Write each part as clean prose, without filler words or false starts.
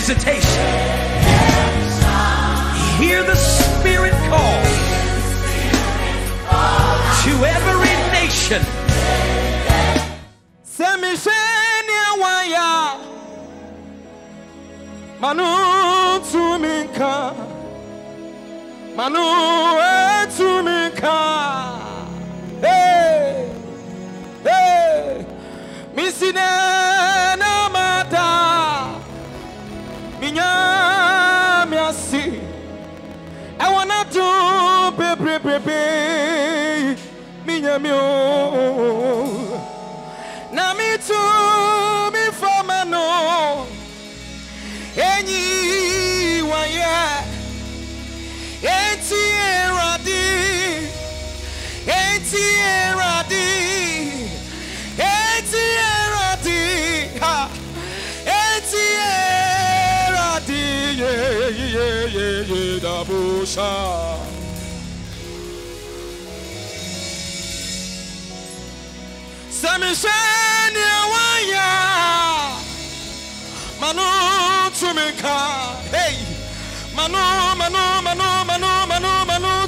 visitation. Hear the Spirit call to every nation. Manu to minka, Manu to minka. Hey, hey, Missina Namata, Minya Miasi. I wanna do baby, Minya Mio. Nami to me for Manu. Eni waya enti eradi ha enti eradi ye da busha samishani waya manu tumika, hey, manu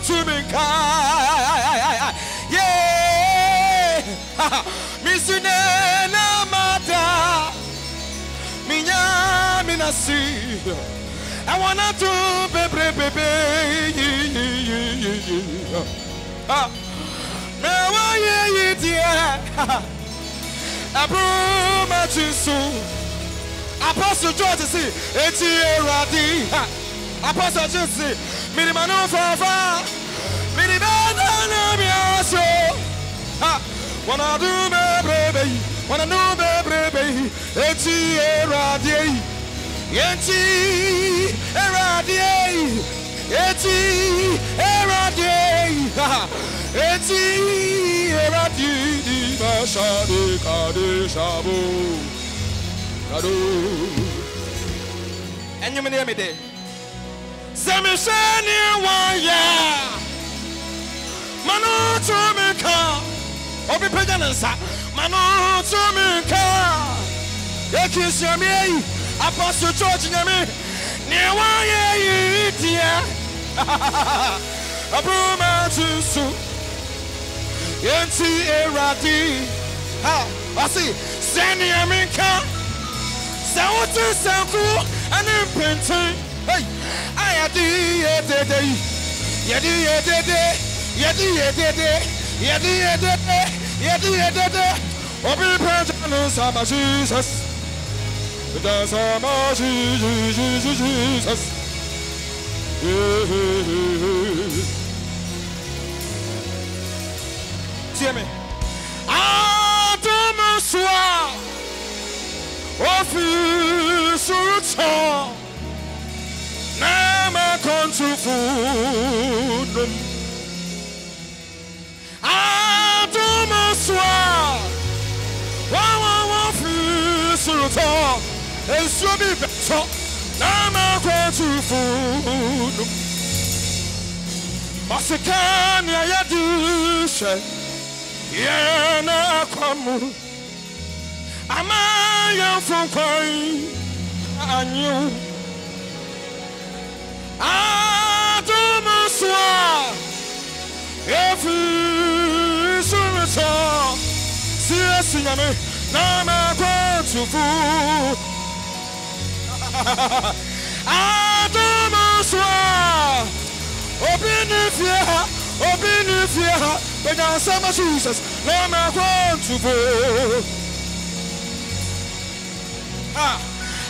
tumika, yeah, misune na mata, minya minasi, I wanna do baby, me wa ye dia, abruma chisu. Apostle George see eti eradi Apostle George see minimano fafa minimano na miaso wanna do me baby eti eradi di bashade kade shabu. And you may me there. Samishani waya Manu Tumika Obi Paganasa Manu Tumika Yakis Yami Apostle George Yami Newaya Yitia Abruma Tusu Yanti Eradi Ha I see Sani Aminka Sautu Sanku and imprinting. Hey, I Obi Pentanus, Sama Jesus. That's Sama Jesus. See me. Adamuswa. Office Nama Contrufun Adumaswa Wawa Office and Swabi Beto Nama Contrufun Masakania Yadusha Yana Kwamu Amaya from Kwai and you Adumuswa every summer seriously Nama Quantufu Adumuswa Obinifia but now some Jesus Nama Quantufu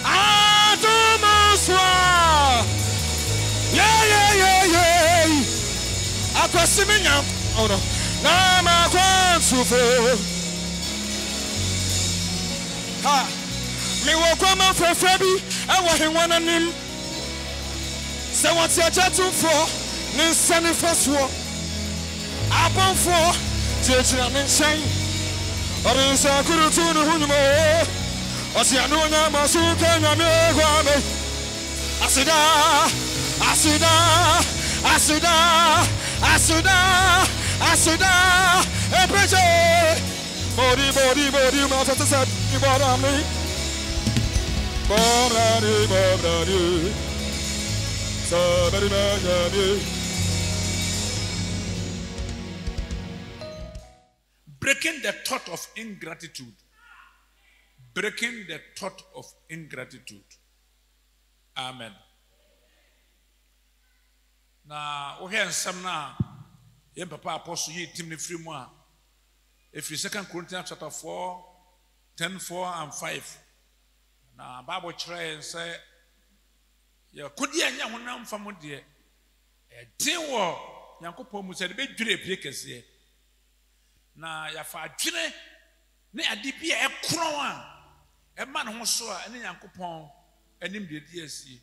Adumuswa yeah Akwasiminya oh no Nama Quantufu me wakoma Fabi I want him one and him say what's your tattoo for Ninsani Faswo Abon for Jejina Ninsani Orinsa Kurutunu Hunmo Osianunya Masuka Nyamegwame Asida Epreche Body Mata said you bought me Breaking the thought of ingratitude. Breaking the thought of ingratitude. Amen. Now, we hear some now. Yen papa apostle ye team free moi. If you 2 Corinthians chapter 4, 10, 4 and 5. Now Bible try and say, "Ya could ye anya honam fam de e din wo Yankopɔn mu sɛ de be dwure pie kɛse na ya fa dwene ne ade bi a ɛkron a ɛma ne ho so a ne Yankopɔn anim de di asie."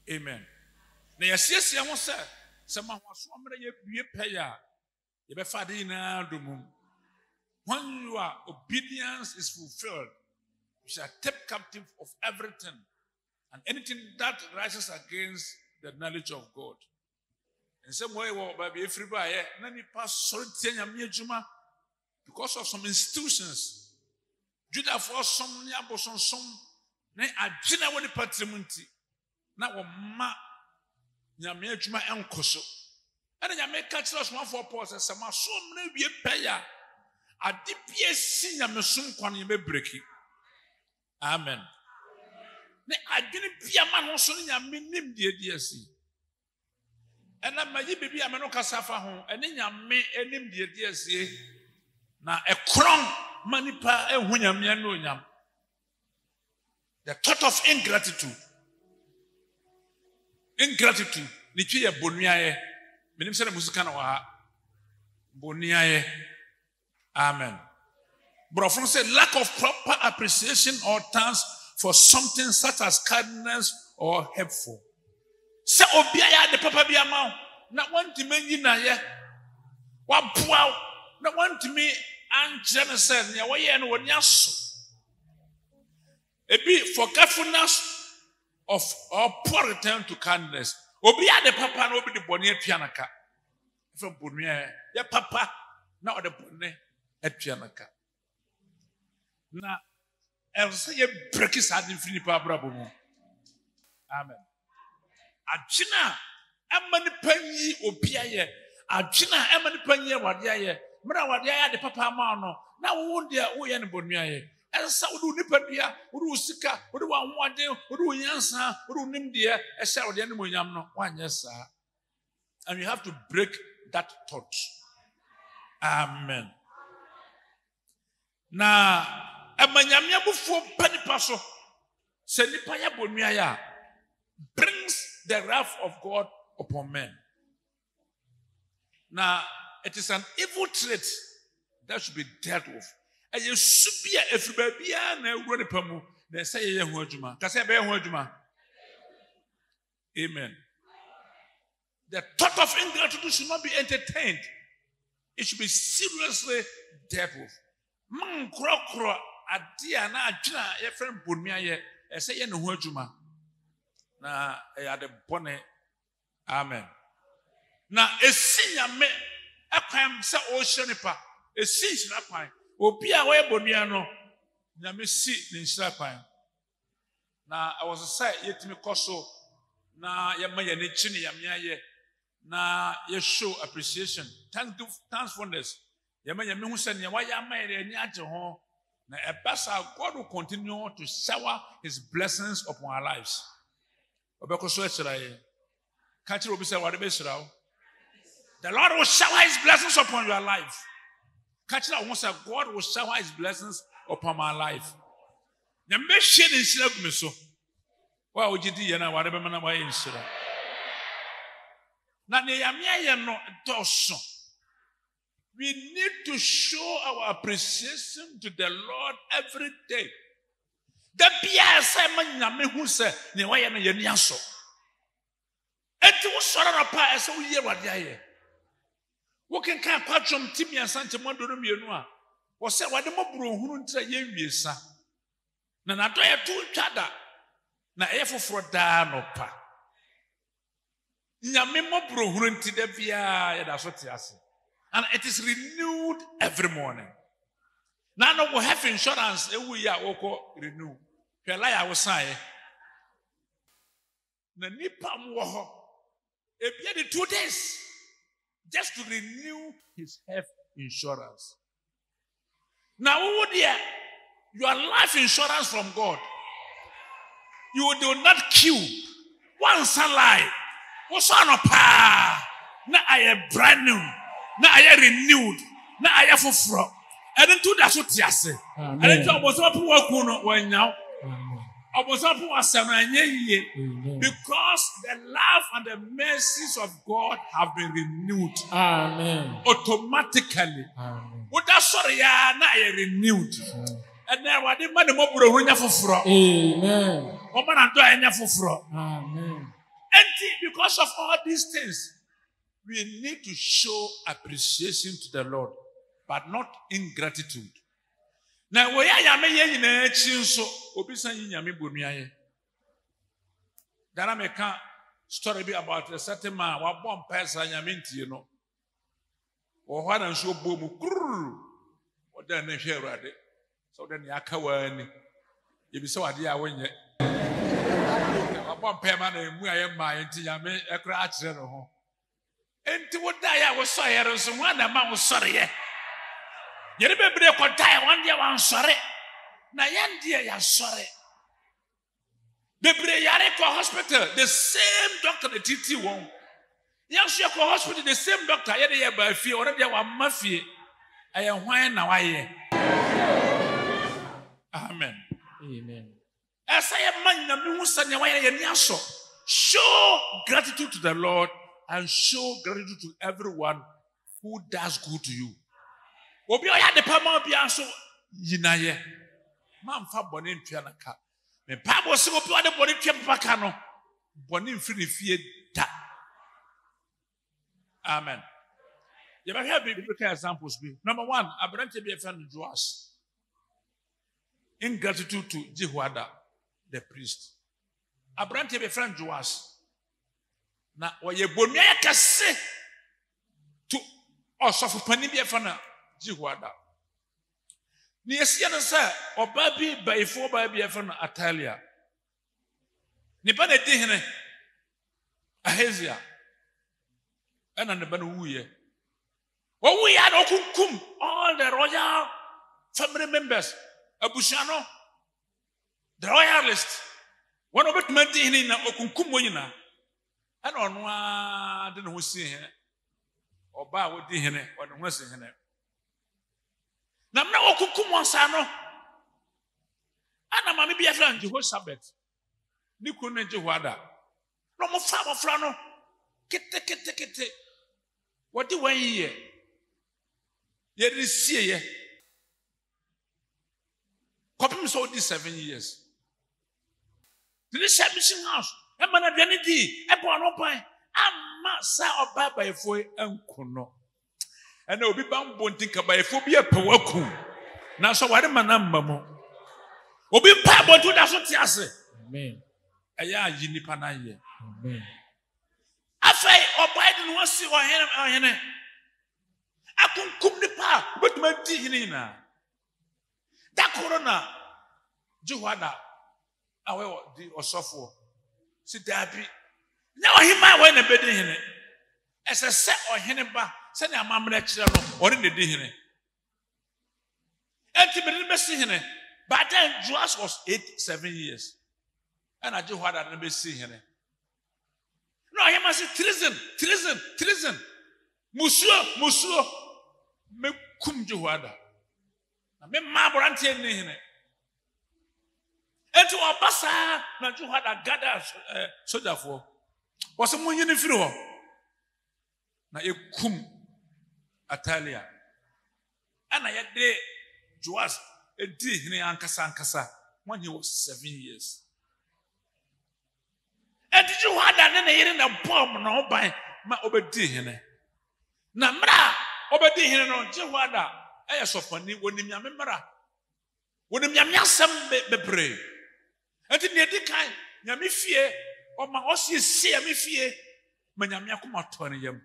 Amen. Na yɛsiesie ho sɛ ma ho aso amre ye bie pɛ ya ye be fa de na domum. When your obedience is fulfilled, you shall take captive of everything and anything that rises against the knowledge of God. In some way, because of some institutions, Judah for some Yaboson, some a general patrimony, now ma Yamejuma and Koso. And I make catch us one for pause as some so many paya. A DPS senior Mesum Quan you may break it. Amen. I didn't be a man also in a minim, dear DSC. And I may be a man of Casafa home, and then you may name dear DSC. Now a crown manipa and when you know yam. The thought of ingratitude. Ingratitude. Nichia Boniae. Minim said Musicana Boniae. Amen. But often said lack of proper appreciation or thanks for something such as kindness or helpful. Say obiaya the papa bi amount. Not one to me na ye. Wa boa. Not one to me and genocide. Ya way and one yaso. It be forgetfulness of or poor return to kindness. Obiya the papa no be the bonnet pianaka. From Bunia, ya papa, not the bonnet. Etpianaka. Na else ye break his heart in Philippa Brabomo. Amen. Achina, Amani Penny Opiaye, Achina, Amani Penny Wadiaye, Mra Wadia, the Papa Mano, now won't dear Oyan Boniaye, and Saudu Nipadia, Uru Sika, Uru one day, Uru Yansa, Uru Nimdia, a Saudi animal yamno, 1 year, sir. And you have to break that thought. Amen. Na amanyamia bufo panipaso se nipa ya bonua ya brings the wrath of God upon men. Now it is an evil trait that should be dealt with. And you should be everybody na ewuro nipa mu na say ye ho adwuma ka say be ho adwuma. Amen. The thought of ingratitude should not be entertained. It should be seriously dealt with. Man kro adia na adwena ye friend bonua ye say ye ne ho adwuma na ya de bone. Amen. Na esinya me akwan se o hyenipa esi hyira kwan obi a we bonua no na me si ne hyira kwan na I was say yetimi koso na ye ma ye ne chi ne yamya ye na ye show appreciation thankfulness. Yamaya who said, God will continue to shower his blessings upon our lives. The Lord will shower his blessings upon your life. God will shower his blessings upon my life. We need to show our appreciation to the Lord every day. The Bia Simon Yamehu said, Newayam Yaniaso. And to Sora Pa as we hear what they Walking can't patch from Timmy and Santa Mondorum Yanua. Or say what the Mobro Hunta Yemisa. Nana do I two chada. Na efo for da no pa. Yame Mobro Hunti de Via Yadasotiasi. And it is renewed every morning. Now we have insurance, we are renew. Pelaya was saying, the Nipam Waho, a 2 days just to renew his health insurance. Now, oh dear, your life insurance from God, you do not queue once alive. What's on a pa? Now I am brand new, now I am renewed, now I am for fraud. I don't do that. What you say? I don't know what's up with now. Because the love and the mercies of God have been renewed. Amen. Automatically. Amen. What that's sorry, now renewed. And now I didn't want to for fraud. Amen. Amen. And because of all these things, we need to show appreciation to the Lord, but not ingratitude. Now, we are in a chinso, Obisan Yami Bumiaye. Then I make a story about a certain man, what bomb pass I am into, you know. Or what I'm so boom, what then they share at it. So then Yakawan, if you saw a dear when you a bomb payment and we are my into Yame, a cratch. And to what I was sorry, and so one man was sorry. You remember the time one day I'm sorry. Now, you're sorry. The Breyarico hospital, the same doctor, the TT won't. Yes, your hospital, the same doctor, I had by fear already one mafia. I am wine now. Amen. Amen. As I am man, the show gratitude to the Lord and show gratitude to everyone who does good to you. Obi oya de pama bia so yinaye mamfa bone ntwa na ka me pa bo se obi oya de bone ntwa papa no bone mfiri fie da. Amen. You might have biblical examples. Number 1, Abraham be a friend of Joash. In gratitude to Jehoiada, the priest. Abraham be a friend of Joash. Now, what you bonya kase to also for pani be a friend of Jehoiada. Ni esiana sa obabi baifo babi e fa na Atalia. Ni ba na di hene Ahazia. Ana ne ba no wuye. Wo wuye na okunkum all the royal family members. Abushano the royalist. One of it meant in na okunkum mo nyina. Ana ono a de no si hene. Oba wo di hene, ono ho si hene. Na mna okukum wansano ana mame bia fra Jehoshaphat ni kunu Jehoiada no mo fra no kete wodi wan ye resie ye kopim so di 7 years this mission house e mana biane di e bo no pan amma sa obaba efo enkuno. And there will be bound bonting by phobia pewaku. Now, so what am I number more? Obi pabo to that's what you say. Amen. Aya yinipanaye. Amen. Afei Biden was see or hene. Akunkum ni pa, but my dinina. That corona, Jehoiada, awe di osofo. Si dabi. Now he might win a bed in it. As a set or hene ba. Send a mamma or in the dinner. And to be the but then Joash was 7 years. And I do what I never see him. No, he must say treason. Monsieur, me cum Jehoiada. Me marbrante in him. And to our bassa, not Jehoiada gathered soldier for. Was someone in the floor? Now you cum. Atalia. And I had de Joash a did in Ankasa when he was 7 years. And did you have that in a bomb no by my obedient? Namra obedient on Jehoiada. I saw funny when you remember. When you yam be pray. And in the kind, Yami fear or my ossi see me fear. Manyamia 20 yam.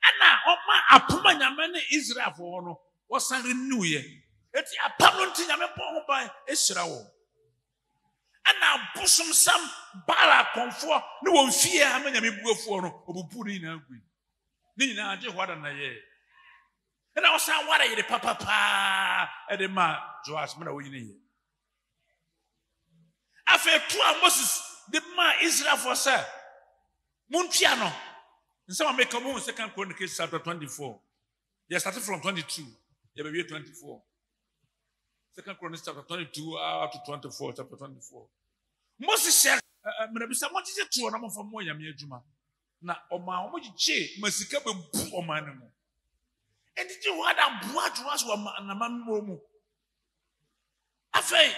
Ana oma apuma nyame ne Israel for no was renew ye eti apam nti nyame pon ho ban esira wo ana bosom sam bala konfo ne won fie amanya mebuafo no obupu ni na agui ni nyina je hwada na ye na osan wara yire papa edema Joash me na woyine ye afa tu Moses the man Israel for say muntia no nsema make come 2 Chronicles chapter 24 they started from 22 they be 24 2 Chronicles chapter 22 up to 24 chapter 24 Moses said menabisa mo tije tuo na mo fa mo yame adwuma na oma mo giche masika be bu oma ne mo enti je wada boa Joash wa na mammo mu afei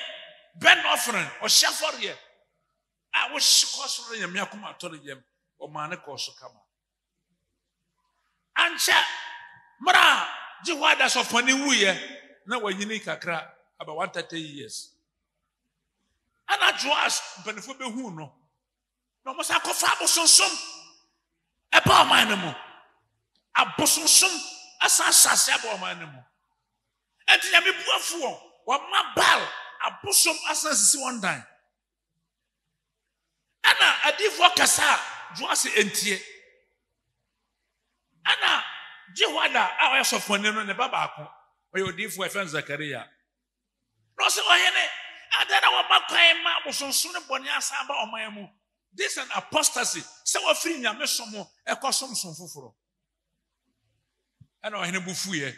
ben offering o shafore a wo shikosoro yame akoma atore yam oma ne ko so kama ancha mara je wada so fani wuye na wanyini kakra about 130 years ana Joash benefo be hu no no mo sa kofa abosonsom e ba o man mu abosonsom asasase aba o man mu enti ya me buafo o ma bal abosom asasisi one time ana adifo kasa Joash entie ana Jehoada a o sofone no ne baba ako o odifo efen Zakaria no se ohene adana wa makwan ma bosonso ne bone asaba oman mu this an apostasy se wa free nyame somo ekosom sonfoforo ana ohene bufuye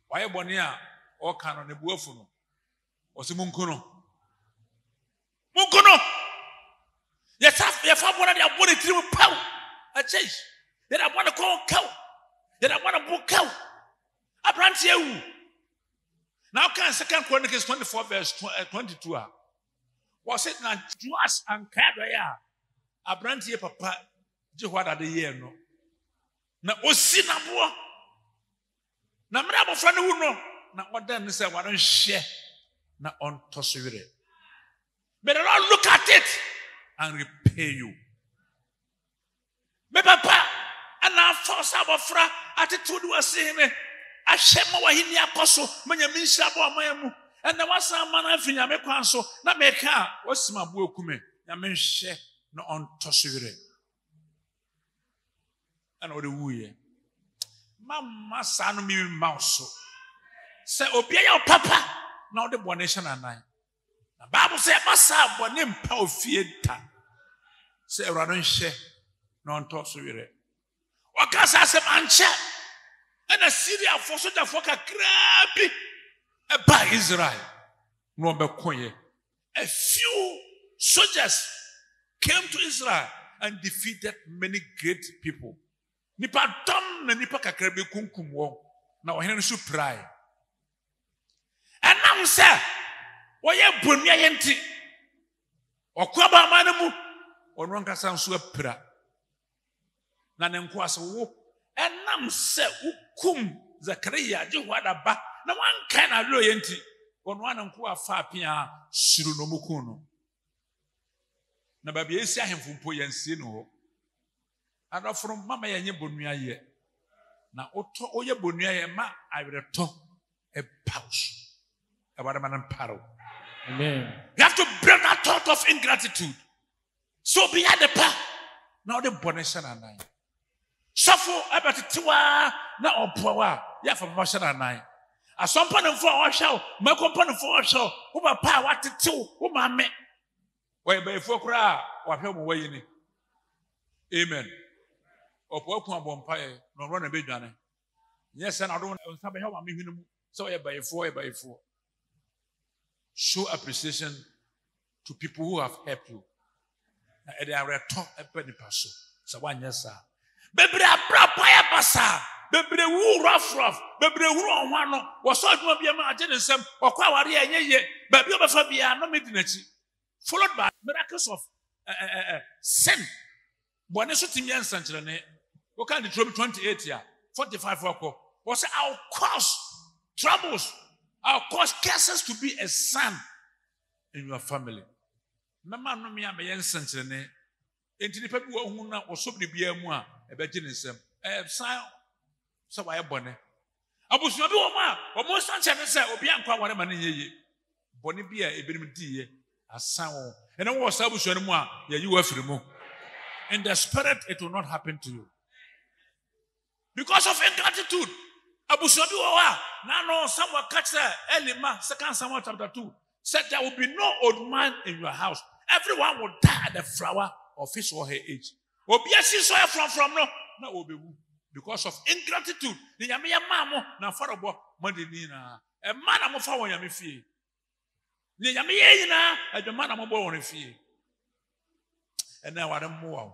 waye bone a o ka no ne buafu no o se munkono ya fa bone dia bone tiri paw a chase ya da bone ko kaw ya da bone bu kaw abranti ewu. Now can 2 Chronicles 24 verse 22 was it na Joash and Kadaya abranti papa Jehoada de ye no na osi na bo na mra bofra ne wu no na odan ne say waron hye na on tosowire. May the Lord look at it and repay you. Me papa ana force abofra attitude was saying Ashema wa hini akoso manya minhira bo amayamu ena wasan mana afinya me kwan so na meka wasima bo okume ya menhye no ontosowire ana ode wuye mama sanu mi mauso se obia ya papa na ode bonation anan na bible say masa bone mpa ofie ta se ewrado nhye no ontosowire wakasa se manche and a Syria for such a fucker crabby by Israel. No be a few soldiers came to Israel and defeated many great people. Nipa dom na nipa kakrabe kunkum wo na ohene so prai. And now sir, woye bonua yenti. Okwaba manemu onro nkasa nso apira. Na ne nko ase wo enam se ukum Zakaria Jehoada ba na wan kan alo yenti ono ananko afa apia suru no mukun no na ba bia esi ahemfo mpo yansie no ho adoforo mama yenye bonua ye na oto oye bonua ye ma awereto e pause e wada man paro. Amen. You have to break that thought of ingratitude. So be at the pa now the bonation anan Suffer about tiwa na opowa ya fa promotion anan asompa for our show my company for our show who papa what to who ma me we be fo kra wa hwe mo wayi ni amen opo ku abompa e no ro na bedwane yes na do nsa be hwe ma me hwenu mu so ye by fo show appreciation to people who have helped you na e dey reto e pe ni paso so wa nyesa bebre abra paya basa bebre wu rough bebre wu onwa no wo so aduma bia ma age ne nsem okwa aware enye ba bi obefa bia no medinachi followed by miracles of sin bone so timi ansankyere ne wo kan the Deuteronomy 28 ya 45 wako was our cause troubles our cause curses to be a son in your family mama no me am ansankyere ne enti ni pa bi wo hu na wo so bia mu a ebeje ne nsem san so wa yebone abusu bi wo ma o mo sanche ne se obi ankwa ware ma ne yeye bone bi a ebirim diye Asan. And then what's up? You are in the spirit, it will not happen to you. Because of ingratitude. Abusuabi wawa. Now someone catch Elima, 2 Samuel chapter 2. Said there will be no old man in your house. Everyone will die at the flower of his or her age. Obiasi so from no will be because of ingratitude. The yamiya mamo na farabo madinina. A man am fa won yami fie. The yamiya na a man am bo won fie. And now I don't move.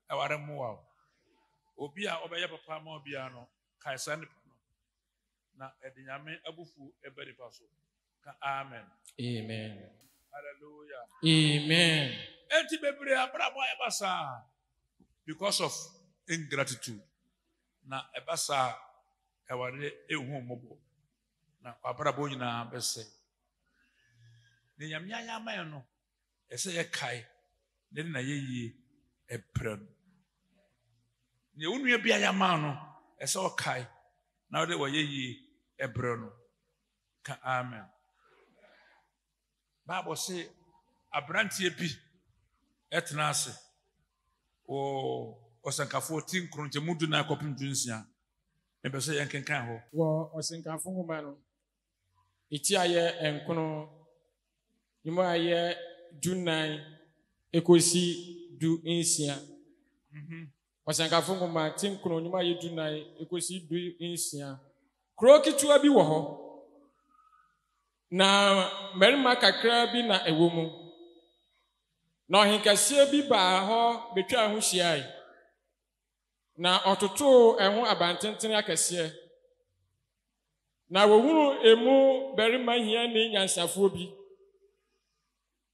I don't move. Obia obaya papa ma obia no kaisa ne na edinyame abufu ebedi paso. Amen. Amen. Hallelujah. Amen. Because of ingratitude. Na ebasa eware ehu mobo. Na abrabo nyina bese. Ne nyamya yama no ese ye kai. Ne na ye yie eprem. Ne unu bia yama no ese o kai. Na ode wo ye yie ebre no. Ka amen. Bible say abrantie bi etnase o osankafo 14 kronje mudu na kopim dunsia ebe so yenkenkan ho wo osankafo homa no iti aye enkono nyimo aye dunan ekosi du insia osankafo homa 10 kronje nyimo aye dunan ekosi du insia krokitu abi wo ho na merima kakra bi na ewo mu na ohinkasie bi ba ho betwa ho hyiai na ototo eho abantenten akese na wohunu emu berima hia ni nyansafo bi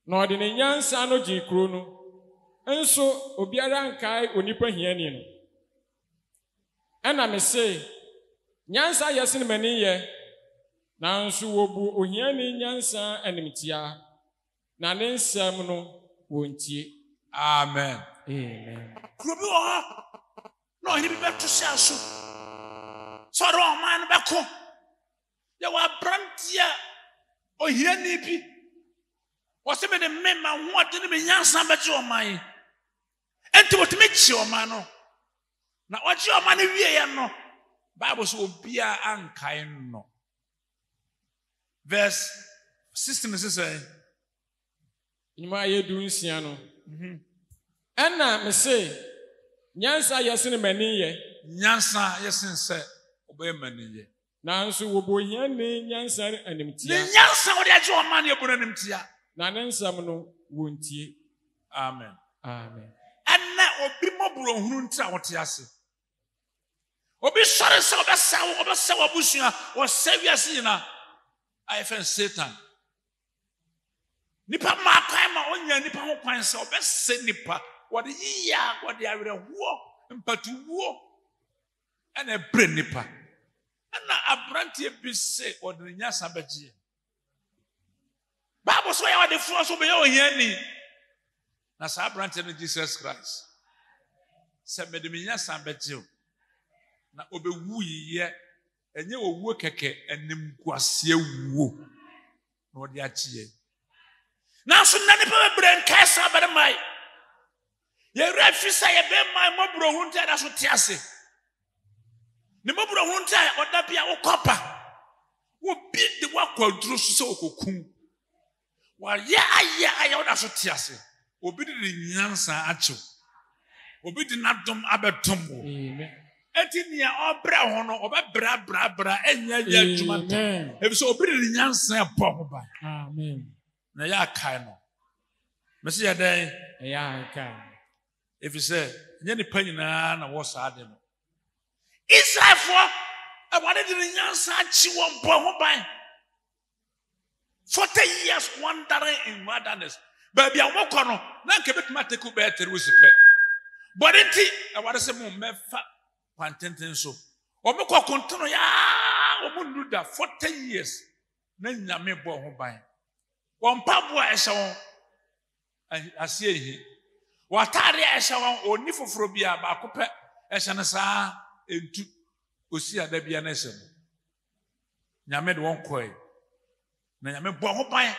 na ode ne nyansa no gi kro no enso obiara nkai onipa hia ni no ena me se nyansa yesi ne mani ye nanso wobu ohiani nyansa animtia na ne nsam no wontie. Amen. Amen. Krobi wo no hini bi beto sia so so do man be ko ya wa brantia ohiani bi wo se me de mema ho ade ne me nyansa be je o man enti wo timi chi o man no na o je o man wie ye no Bible so obia ankai no. Verse 16 is saying, Nyuma ye du nsia no. Enna me say, nyansa yesene mani ye. Nyansa yesene se obey mani ye. Nanso wo bo hia ne nyansa animtia. Ne nyansa wo de age o man ye bo animtia. Na ne nsam no wontie. Amen. Amen. Enna obi mobro hunu ntia wote ase. Obi sore se obesa wo busua wo saviase na I find Satan. Nipa makai ma onya nipa ho kwan se obese nipa wode yiya wode awere huo mpatu huo ana bre nipa ana abrantie bi se wode nyasa bagie Bible so ya wode fo so be yo hiani na sa abrantie no Jesus Christ se me de nyasa bagie na obewu yiye enye owuo keke enim kwase wuo na odi achie na so na ne pe brain kasa bare mai ye refisa ye be mai mobro hunta da so tiase ne mobro hunta oda bia ukopa wo bi de wakwaduru so se okokun wa ye aye oda so tiase obi de nyansa acho obi de nadom abetombo Amen. Etinia obra hono obabra enya ya adwuma ebi so obi de nyansa epo ho ba Amen. na ya kai no mesi ya dai Ya kai if you say nya ni panyina na wo sa ade no Israelfo abade de nyansa achi won bo ho ban 40 years wandering in wilderness baby amoko no na nke betuma take be tere wosipe bodenti abade se mo mefa Pantenten so. Omeko kontono ya omunduda 40 years na nyame bo ho ban. Wompabo a ehye won asie ehi. Watare a ehye won oni foforo bia ba akopɛ ehye ne saa entu osi ada bia na ehye. Nyame de won koi. Na nyame bo ho ban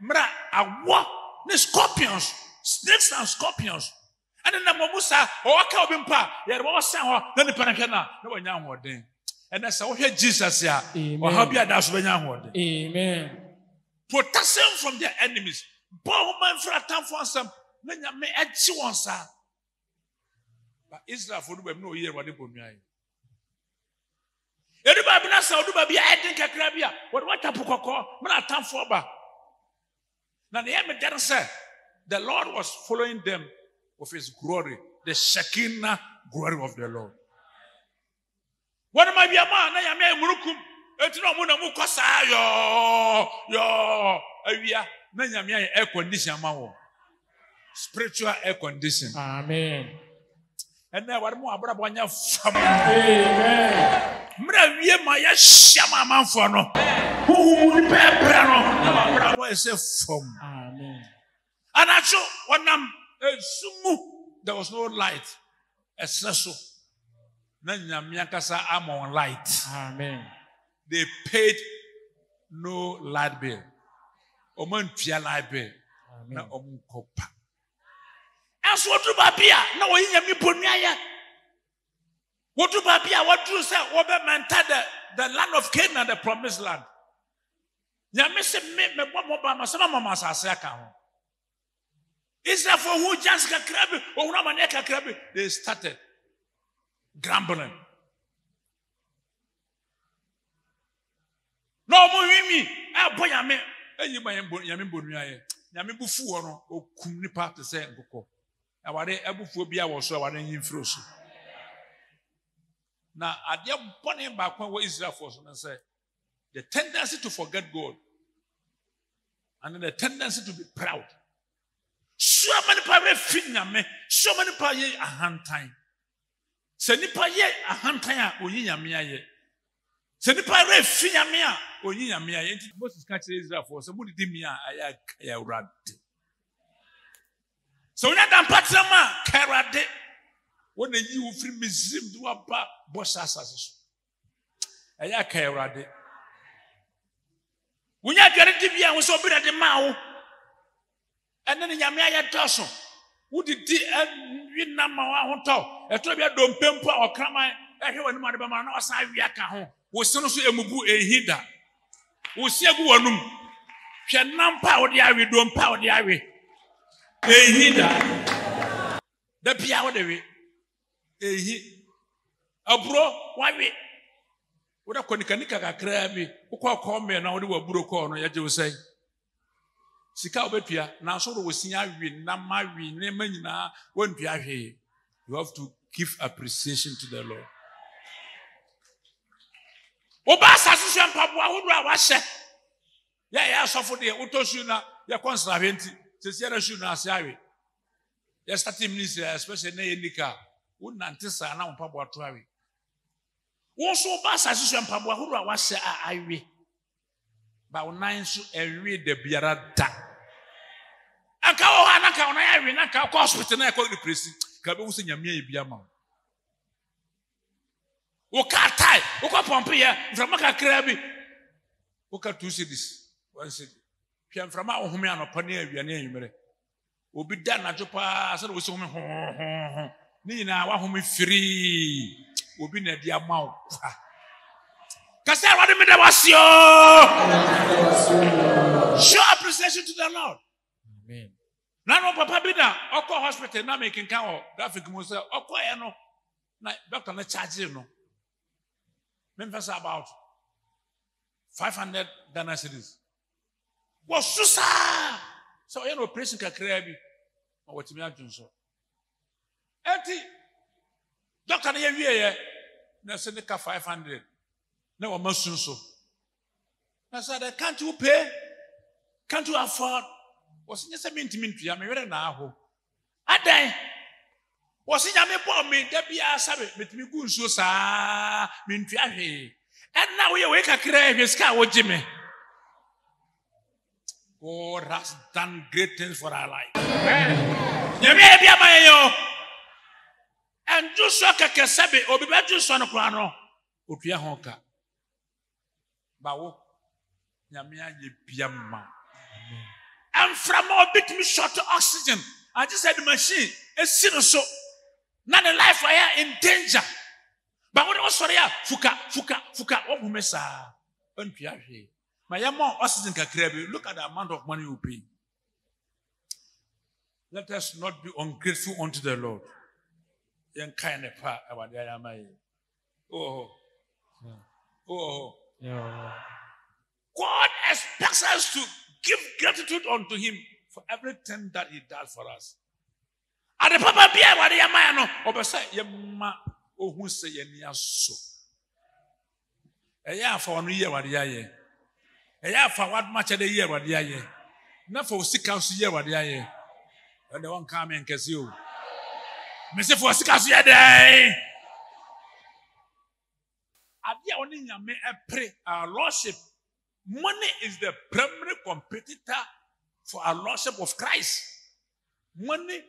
mra awo ne scorpions, snakes and scorpions. And then the Momusa, or Kalbimpa, yet was sour, then the Panacana, no one young word. And that's how Jesus, yeah, or how be a dash when young word. Amen. Protect them from their enemies. Bowman for a time for some, then you may add you one, sir. But Israel for the no year what they put me. Everybody Nasa do be adding Kakrabia, what a Pukoko, but a time for ba. Now the Emir said, the Lord was following them of his glory, the Shekinah glory of the Lord. What am I be a man? I am a Murukum. It's no Munamukosa. Yo, Avia, Nanyamia air condition, spiritual air condition. Amen. And now what more about one from Amen. Mravia Maya Shama Manfono. Who would be a brano? I say from. Amen. And I show one there was no light. Espresso. Nanya Miakasa amon light. Amen. They paid no light bill. Oman pia light bill. Na omun kopa. As what do Babia? No, we have me put me here. What do Babia? What do you say? What the land of Canaan, the promised land? Yamise me Mobama, some of us are second. Is that for who just got crabby or Ramaneka crabby? They started grumbling. No more me. I boy, I mean, you may Yamibunia, Yamibufu or Kumni part to say, Boko. I was Abuphobia was so I didn't froze. Now, at your bonny back when Israel was and say, the tendency to forget God and the tendency to be proud. So many pare finya me, so many pare a hand time. Se nipa ye a hand time oyi nyame aye. Se nipa re finya me a oyi nyame aye. Moses catch Israel for so mudi me a aya urade. So when that patra ma karade when you wo free Misrim do aba boss asase. Aya karade. When you get it bia wo so bi de ma wo. And then Yamia Tosson, who did Winama Hotel, a Tobia Dom Pempa or Krama, everyone Madame Saviaka, was Sonosu Emubu a Hida, who see a Guanum, Shanampa or the Ivy, don't power the Ivy. A Hida, the Pia de way, a he, a bro, why we? What a Konikanika crabby, who call me and now do a Buroko, yet you say. Sika obepia na so do wosia wi na ma wi ne manyina wonpia hwe. You have to give appreciation to the Lord. Oba sasu mpaboa hodo a wa hye. Ya sofo de utosu na ya conserventi. Sesi era shu na asiawe. Ya starting ministry especially na yenika. Wonante sa na mpaboa to awe. Wo so oba sasu mpaboa hodo a wa hye a awe. Ba unan so ewe de biara da. Anka o ha na ka ona ya we na ka hospital na ko depresi ka be wo se nyame ya bia ma. O ka tai, o ko pompe ya, from ka kra bi. O ka 2 cities, 1 city. Pian from a ohome anopa na awiane anwumere. Obi da na jopa se wo se home ho. Ni nyina wa home free. Obi na dia ma wo. Show appreciation to the Lord. Amen. Now, Papa Bida, Oko Hospital, now making count graphic Musa, Oko Eno, doctor, not charging no. Memphis about 500 Ghana cedis. Was Susa! So, you know, pressing Kakrabi, or what you imagine so. Empty doctor, yeah, Nasenica 500. No, I'm so. I said, can't you pay? Can't you afford? Was in a mint to Yammy now. I die. Was in Yammy bomb me, there be a sabbath with me good so, sir, mint to and now we awake a crave his car with Jimmy. God has done great things for our life. You may be a mayo. And Joshua Kasabi, or be better son of Crano, Upia Honka. Bawo nyamia ye biama I'm from a bit short oxygen. I just said the machine is serious. So now the life I am in danger. But what was sorry? Fuka. What we miss? My mom oxygen can grab you. Look at the amount of money you pay. Let us not be ungrateful unto the Lord. God expects us to give gratitude unto Him for everything that He does for us. And the Papa be what the Yamano, Obasa Yama, or who say Yania so. A year for 1 year, what the year. A year for what much of the year, what the year. Not for 6 hours a year, what the year. And the one come and kiss you. Mr. for 6 hours a day. Adia only may pray our Lordship. Money is the primary competitor for our Lordship of Christ. Money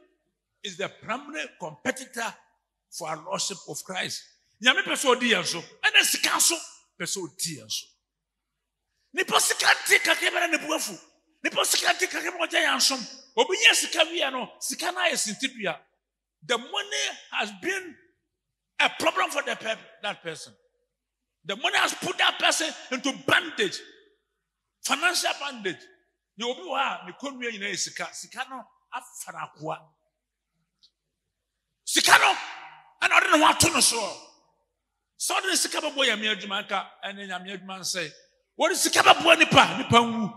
is the primary competitor for our Lordship of Christ. Yami person di yanso, and then sikaso person di yanso. Ni posikati kakebara ne buafu. Ni posikati kakebara yanso. Obinya sikawi ano, sikana esintipia. The money has been a problem for that person. The money has put that person into bondage, financial bondage. You will be wa ni konwe ina sikano afarakwa. Sikano and I don't want to know so. So the sikaba boy yami adwumanka and then yami adwuman say, what is sikaba boy nipa wu?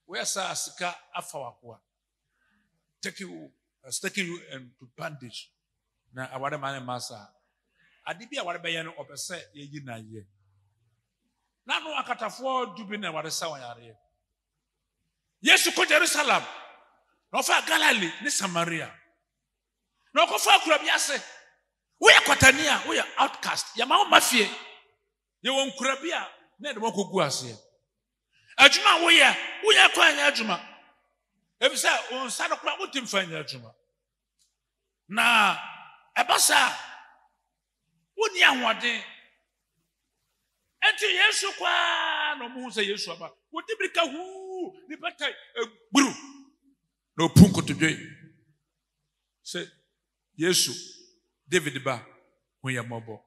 Where sa sika afarakwa? Taking you into bondage. Na awade man masa. Adibia ware be no opese yeyi na ye na no akatafo dubi na ware sa wanyare Yesu ko Jerusalem no fa Galilee ni Samaria no ko fa kura biase we kwatania we outcast ya ma mafie ye won kura bia na de mako gu ase adwuma wo ye kwa anya adwuma ebisa on sa no kura wotim fa anya adwuma na ebasa Uni ahwade enti Yesu kwa no mu se Yesu aba wodi brika hu ni patai gburu no punko to dwe se Yesu David ba hu ya mobo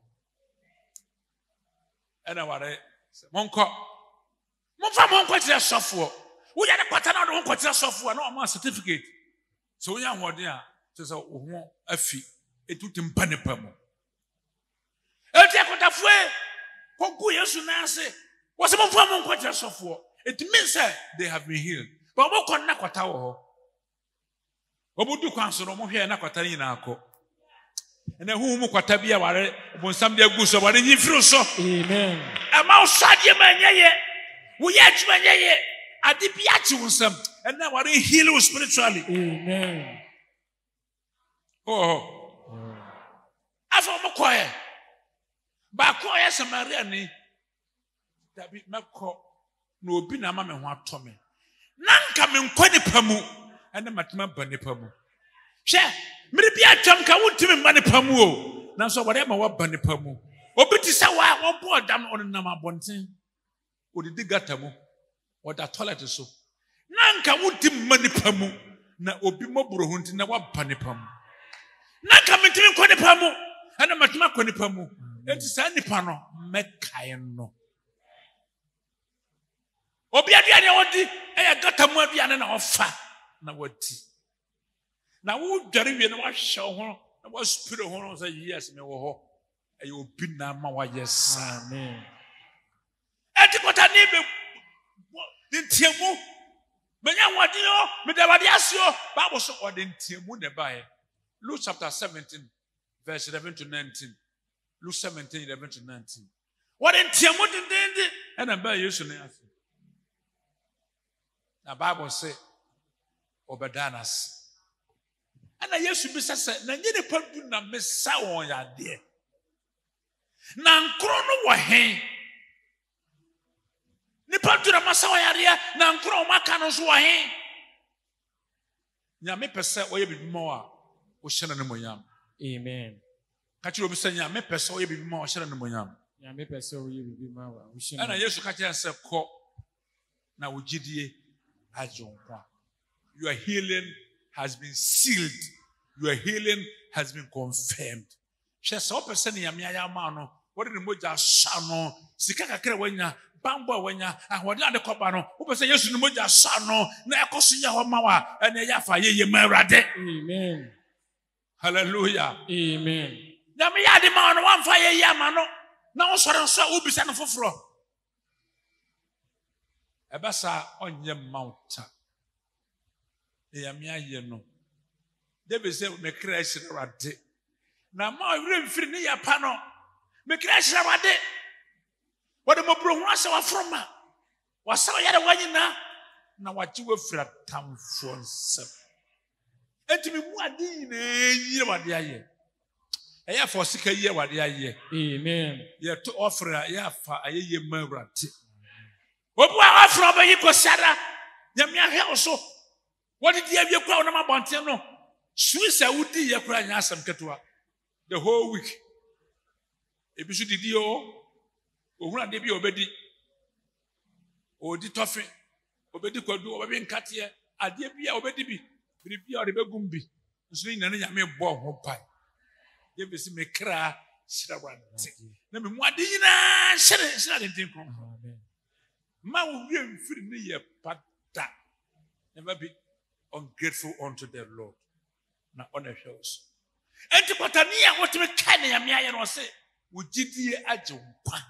ana ware monko tire sofo wo ya ne kwata na monko tire sofo na o ma certificate so uni ahwade a se so wo afi etutim panepa mu It means that they have been healed. But what can nakwata wo? Obudu kwanso no mo hwe nakwata ni na akọ. Ene hu mu kwata bia ware bonsam de agu so ware nyifiri so. Amen. Ama osade ma nyeye. Wo ye adwuma nyeye. Ade bia chi wonsam. Ene ware heal you spiritually. Amen. Afọ mo koye. Ba koye Samaria ni. Dabi mekọ na obi na ma me ho atome. Na nka me nkwa nipa mu ene matema ba nipa mu. Hwe, mere bia atwam ka wontimi ma nipa mu o. Na so wore ma wa ba nipa mu. Obi ti sa wa wo bo dam on nam abonten. Odidi gata mu. Oda toilet so. Na nka wontimi ma nipa mu na obi moburo ho nti na wa ba nipa mu. Na nka mentimi nkwa nipa mu ene matema kwa nipa mu. Enti sa nipa no mekae no. Obi aduane odi eya gata mu aduane na ofa na wati na wo dware wie na wa hye ho na wa spirit ho no say yes me wo ho eya obi na ma wa yes amen eti kota ni be ntiemu menya wadi yo me da wadi asio Bible so odi ntiemu ne bae Luke chapter 17 verse 11 to 19 Luke 17 11 to 19 what ntiemu dindindi ena ba Yesu ne afi. The Bible say Obedanas. And I used to be said, Nanyini Padu na mesa on ya dear. Nan krono wa hen. Nipatu na masa wa ya nan krono makano wa hen. Nyame pese oye bibi moa o shena ne monyam. Amen. Kachi obi se nyame pese oye bibi moa o shena ne monyam. Nyame pese oye bibi moa o shena. And I used to kachi se ko na ujidie ajonkwa your healing has been sealed. Your healing has been confirmed. Just so person yamia mano. What did the moja shano? Sikaka wenya, bambo wenya, and what the copano? Who say yes to the moja shano? Na kosinya homawa and yafa ye merade. Amen. Hallelujah. Amen. Yamia the man one fire yamano. Now sorry so ubi sana fofro. Ebasa onye mountain. Yamia yeno. David said, "Me crash rade." Na ma wrem firi ne ya pa no. Me crash rade. What the mo bro hu ase wa from ma. Wa sa ya de wanyina na wa ji wa fira tamfo nsem. Enti me mu ade na yi wade aye. Eya for sika yi wade aye. Amen. Ye to offer ya fa aye ye mawrate. Obu a offer ba yi ko sara. Nyamia hwe so. What did you have kwa na mabonte no? Swiss would ye kura nya asem ketewa. The whole week. Ebisu didi o. Ohura de bi obedi. Odi tofe. Obedi kwadu obabi nkate ade bia obedi bi. Bibia ode begum bi. Nso ni na nyame bo ho pai. Ye besi me kra shirawante. Na me mu ade yina shira de tinkro. Amen. Ma wo wi mfiri ne ye pada. Never be ungrateful unto the Lord. Na honor shows. Enti patania what me kan ya me aye no se wo gidie age nkwa.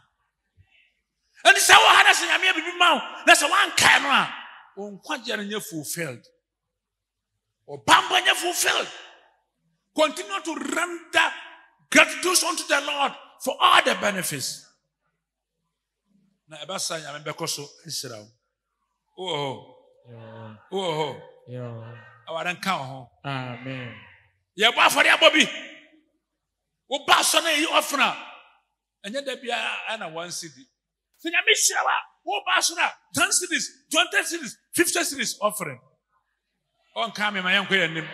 Enti sa wo hana se ya me bibi ma wo na se wan kan no a wo nkwa jere nya fulfilled. O bamba nya fulfilled. Continue to render gratitude unto the Lord for all the benefits. Na ebasa ya me bekoso isira wo. Oh. Yeah. I don't count. Amen. Yeah, but for the Bobby. What person are you offering? And yet there be a 1 city. So you miss your what person 10 cities, 20 cities, 50 cities offering. On come my uncle name.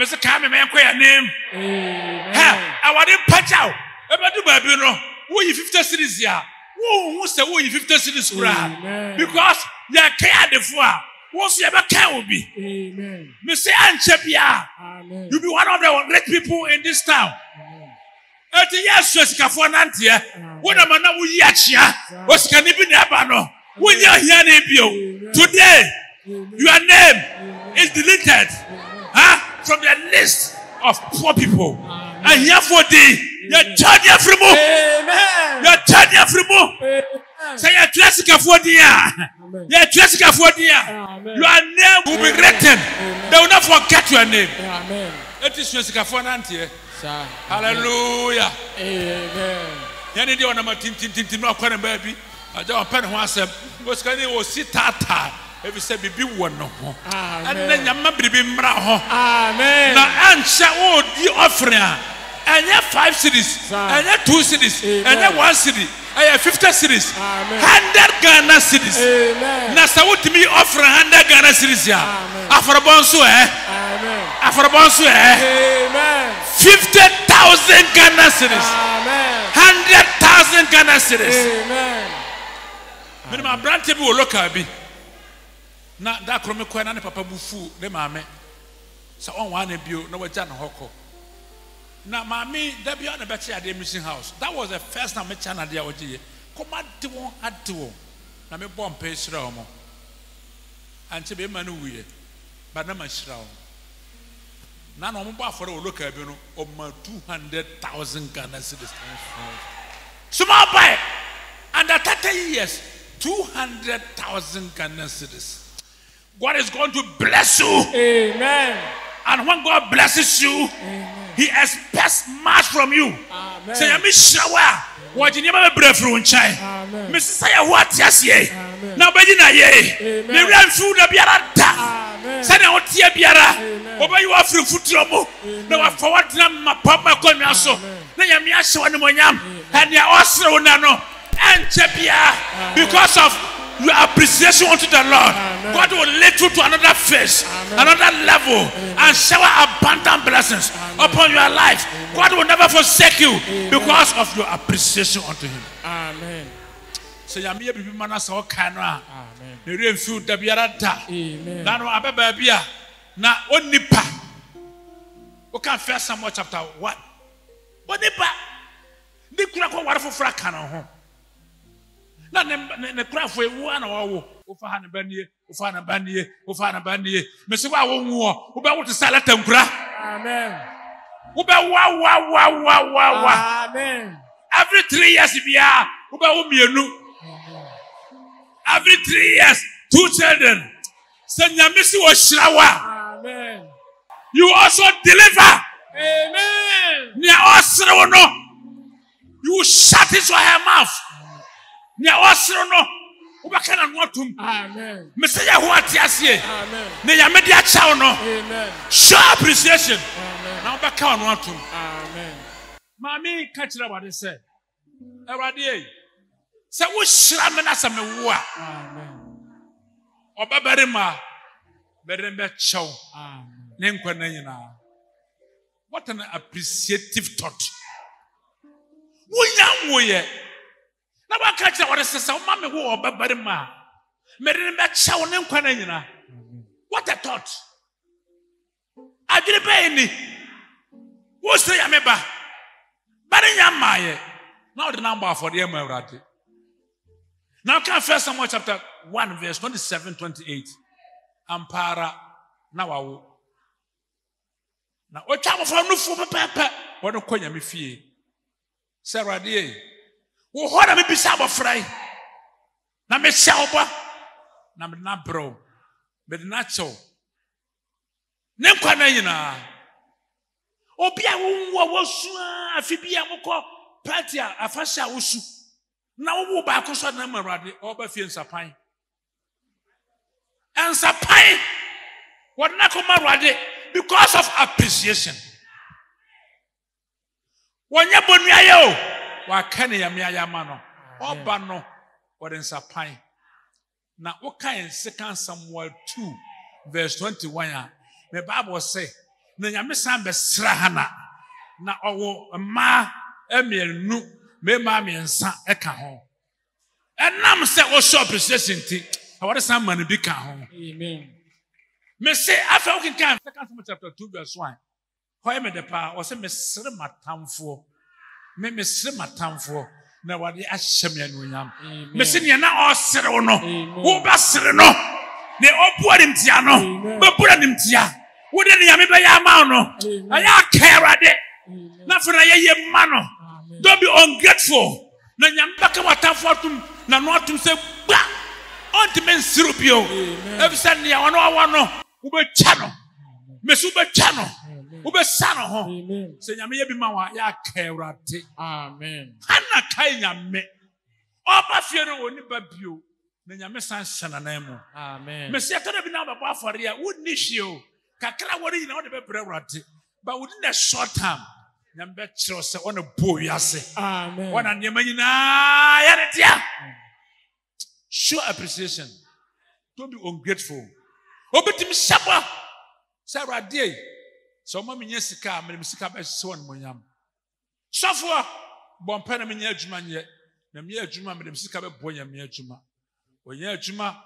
Mr. Kami, my uncle name. I want him patch out. About the baby, no. Who 50 cities here? Who say who 50 cities? Because you are cared for. What's your back will be? Amen. Mr. Anchepia. Amen. You'll be one of the great people in this town. At the yes, Kafonantia. What am I now? We yachia. What's can it be Nabano? When you're here, today, your name is deleted from the list of poor people. And here for thee, you're turning every move. You're turning every move. Say your classic for the year. Your classic for the year. Your name will be written. They will not forget your name. Amen. It is your for Nanti. Hallelujah. Amen. Yani dia wana matintin no akwa na baby. Aja open ho asem. Because kan o si tata. Ebi se bibi wo no ho. Amen. And nyama bibi mra ho. Amen. Na ancha o di offering a. Anya 5 cities. Anya 2 cities. Anya 1 city. Anya 50 cities. 100 Ghana cities. Amen. Na sa wutimi offering 100 Ghana cities ya. Aforobonso Amen. Aforobonso Amen. 50,000 Ghana cities. Amen. 100,000 Ghana cities. Amen. Me ma brante bi wo local bi. Na da krome kwa na ne papa bufu de maame. Sa on wa na bio na waja na hoko. Na mami da bia na beche ade mission house. That was the first time me chana dia oje. Koma de won ade won. Na me bom pe hira omo. Anche be ma no wiye. Ba na ma hira omo. Na no mo ba afore wo local bi no o ma 200,000 Ghana cedis. Small boy under 30 years 200,000 Ghana cedis. God is going to bless you. Amen. And when God blesses you, He expects much from you. Amen. Say, I'm shower. What you never breath from chai. Mrs. Say, what yes, ye. Now, Bedina, ye. The real food of Biara. Say, I want to Biara. Over you are free food trouble. No, for what my papa called me also. Then I'm Yasha and Monyam. And you're also no. And Chepia. Because of your appreciation unto the Lord, God will lead you to another phase, another level, and shower abundant blessings upon your life. God will never forsake you because of your appreciation unto Him. Amen. Say Yamia be manas or cana. Amen. The real food that be a da. Amen. Nano Ababia. Na onipa. We can first Samuel chapter 1. Onipa. Ni kura kwa wara fofra kan ho. Na ne kura fo ewu ana wo. Wo fa na banie, wo fa na banie, wo fa na banie. Me se wa wo nwo, wo be wo te salata nkura. Amen. Wo be wa. Amen. Every 3 years bia, wo be wo mienu. Every 3 years, 2 children. Se nyamisi wo shirawa. Amen. You also deliver. Amen. Nia osre no. You shut it to her mouth. Nia osre no. Ubaka na nwatum. Amen. Mesaya ho atiasie. Amen. Ne ya mede a chaw no. Amen. Show appreciation. Amen. Na ubaka no nwatum. Amen. Mami ka kire wade se. Ewade e. Se wo hira me na se me wo a. Amen. Obabare ma. Berembe chaw. Amen. Ne nkwa na nyina. What an appreciative thought. Wunya woye. Na ba ka kire wade se se ma me wo obabare ma. Berembe chaw ne nkwa na nyina. What a thought. Adire be ni. Wo se ya meba. Bare nya maye. Now the number for the Emirati. Now can 1 Samuel chapter 1 verse 27-28. Ampara na wawo. Na o chamo for no fu pepe. Wono konya me fie. Sarah die. Wo hoda me bisa abofrai. Na me hia oba. Na me na bro. Me na cho. Ne kwa na nyina. Obi a wo wosu afi bia mokọ party a afasha wosu. Na wo ba ko so na Emirati oba fie nsapan. Nsapan. What na come Emirati because of appreciation. Wonya bonua ye o. Wa kane ya me ayama no. Oba no what nsapan. Na wo kan 2 Samuel 2 verse 21 a the Bible say na nyame san be sra hana na owo ma emienu me ma miensa eka ho enam se wo show appreciation ti awore san man bi ka ho. Amen. Me say afa wo kan 2 Samuel chapter 2 verse 1 ho me de pa wo say me sre matamfo me sre matamfo na wade ahyem ya no nyam me say ne na o sre wo no wo ba sre no ne obuo nim tia no be bura nim tia wo de nyame be ya ma no aya kerade na fena ye ma no. Don't be ungrateful. Na nyame baka watamfo atum na no atum se gba onti men sirupio every Sunday ya wono wo be cha no mesu be cha no wo be sa no ho se nyame ye bi ma wa ya kerade. Amen. Ana kai nyame oba fie no oni ba bio na nyame san hyana na mu. Amen. Mesia kana bi na ba afore ya wo ni hwio kakra wori nyina wo de be brewrade but within a short time nyambe chiro se on a boy yase. Amen. Wana nyama nyina ya retia. Show appreciation. Don't be ungrateful. Obetim shaba. Sarah dey. So mama nya sika, me sika be se won monyam. Sofo bompa na me nya adwuma nye. Na me adwuma me sika be bonya me adwuma. Onya adwuma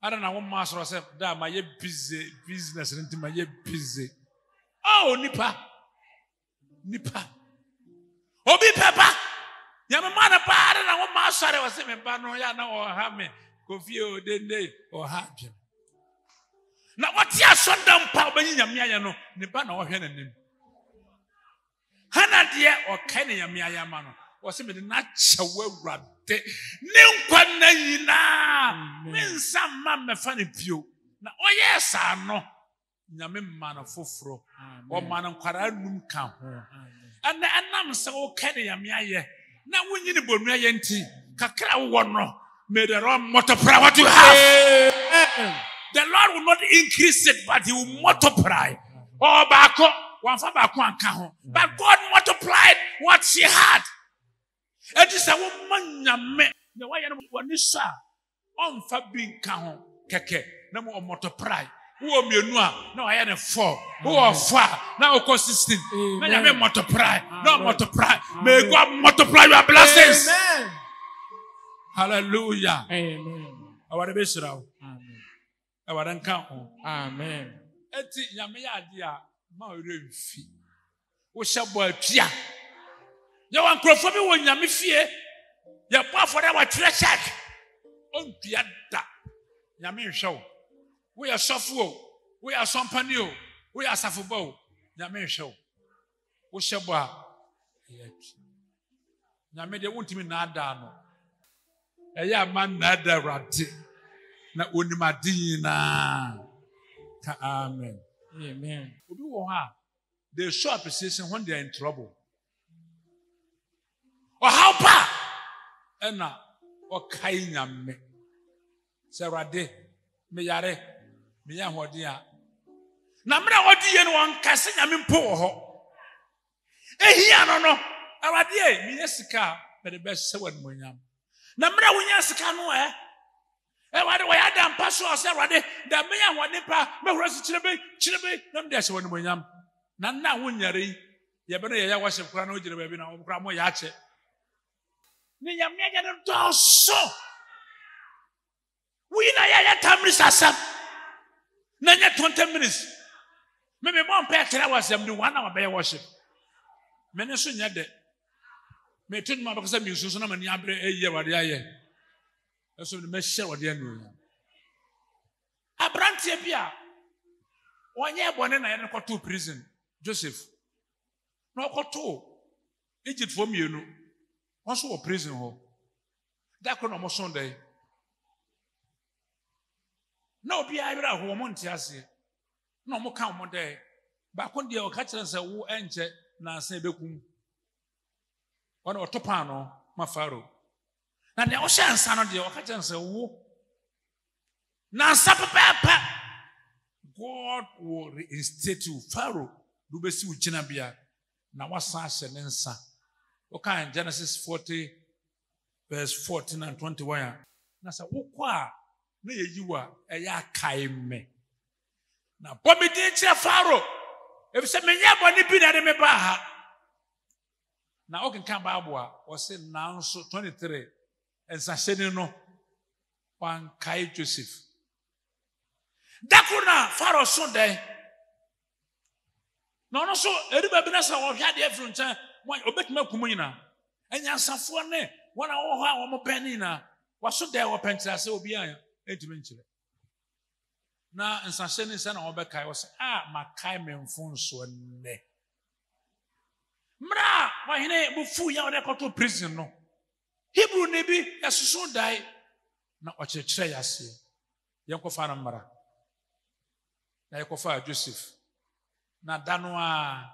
ara na wo ma soro se da ma ye busy business nti ma ye busy. Oh nipa obi papa nyame mana paare na wo ma sare wo se me ba no ya na o ha me kofi o dende o ha dwem na wati asondam pa obanyi nyame aya no ne ba na wo hwe nanim hana de o kai ne nyame aya ma no wo se me na chawa wurade ne nkwa na yina me nsama me fa ne pio na oye sa no nyame mana foforo o mana nkwara num ka ho ana anam se wo ka ne nyame aye na wonyi ne bonua ye nti kakra wo no may the Lord multiply what you have. The Lord will not increase it but he will multiply. Oh bako wan fa bako anka ho but God multiplied what she had. It is a woman nyame na wa ye no woni sha on fa bi nka ho keke na mo multiply. Who mienu a na why na 4 who are 4 now 16 na nyame multiply no multiply may God multiply your blessings. Amen. Hallelujah. Amen. Awurade bɛhyira wo. Amen. Awurade nka ho. Amen. Eti nyame yɛ ade a ma ɔwerɛ mfi. Wohyɛ bɔ atua. Yɛwɔ nkurɔfoɔ bi wɔ nyame fie. Yɛbɔ afɔre a wɔatwerɛ check. Ɔntua da. Nyame nhwɛ wo. Woyɛ sɔfo o. Woyɛ asɔmpani o. Woyɛ asafobɔ o. Nyame nhwɛ wo. Wohyɛ bɔ a ɛyɛ atua. Nyame deɛ wontumi nnaada no. Ɛyɛ ama nnaada Awurade. Na onim ade nyinaa. Ka amen. Amen. Obi wɔ hɔ a they show appreciation when they are in trouble. Ɔhaw pa ɛna ɔkae nyame. Sɛ Awurade meyare meyɛ ahoɔden a na mmerɛ a ɔde yɛ no wɔnkase nyame mpo wɔ hɔ. Ehia no Awurade meyɛ sika a mede bɛhyɛ wɔ animuonyam. Na mmerɛ a wonya sika no Awurade wɔyɛ ada mpa so ɔsɛ Awurade da meyɛ ahoɔden pa mɛhoro so kyerebe na mede ahyɛ wɔ animuonyam. Na nna wonyare yi yɛbɛno yɛyɛ wɔhyɛ kora na wogyina baabi na wɔkora mo yɛ akyɛ. Ne nyame agya no dɔɔso. Woyi na yɛyɛ 10 minutes asɛm na nyɛ 20 minutes. Me bɔ mpɛ kyerɛ wɔ asɛm de 1 hour bɛyɛ worship. Me ne so nyɛ de. Me to no mabɛkasa mi nso na mani abrɛ ɛyɛ Awurade ayɛ. Ɛso ne mɛhyɛ Awurade anuonyam. Abranteɛ bi a wɔnyɛ bɔne na yɛne kɔtoo prison. Joseph. Na ɔkɔtoo Egypt fo mmienu. Wɔn so wɔ prison hɔ. Da koro na ɔmo so dɛ. Na obi ayɛ a wɔn nte aseɛ. Na ɔmo ka ɔmo dɛ. Baako deɛ ɔka kyerɛ sɛ wo ɛnkyɛ na ase bekum. Wɔn ɔtɔ paano ma Pharaoh. Na deɛ ɔhyɛ nsa no deɛ ɔka kyerɛ sɛ wo. Na nsa pɛpɛɛpɛ. God will reinstate you. Pharaoh do besi wo gyina bia na wasan ahyɛ ne nsa. Okay, in Genesis 40 verse 14 and 21. Na sɛ wokɔ a na yɛyi wa ɛyɛ akae me. Na bɔ me din kyerɛ Pharaoh. Efisɛ menyɛ bɔne bi na de me baa ha. Na ɔkenka Bible a ɔse nanso 23 nsahyɛni no wankae Joseph. Dakoro na Pharaoh so dɛn. Na ɔno so eriba bi na sɛ wɔhwɛ adeɛ afiri nkyɛn obetumi akum nyina. Anyansafoɔ ne wɔn a wɔwɔ hɔ a wɔn pɛ ne nyina waso dɛn wɔ pɛnkyerɛsɛ obi a ɛntumi nkyerɛ. Na nsahyɛni sɛ na wɔbɛkae wɔ sɛ makae me mfonsoɔ nnɛ. Mmerɛ a wɔhene bufu yɛ wɔde kɔtɔ prison no. Hebrew ne bi ɛsoso dae na ɔkyerɛkyerɛ yɛ aseɛ. Yɛnkɔfa no mmara. Na yɛkɔfa Joseph. Na danoa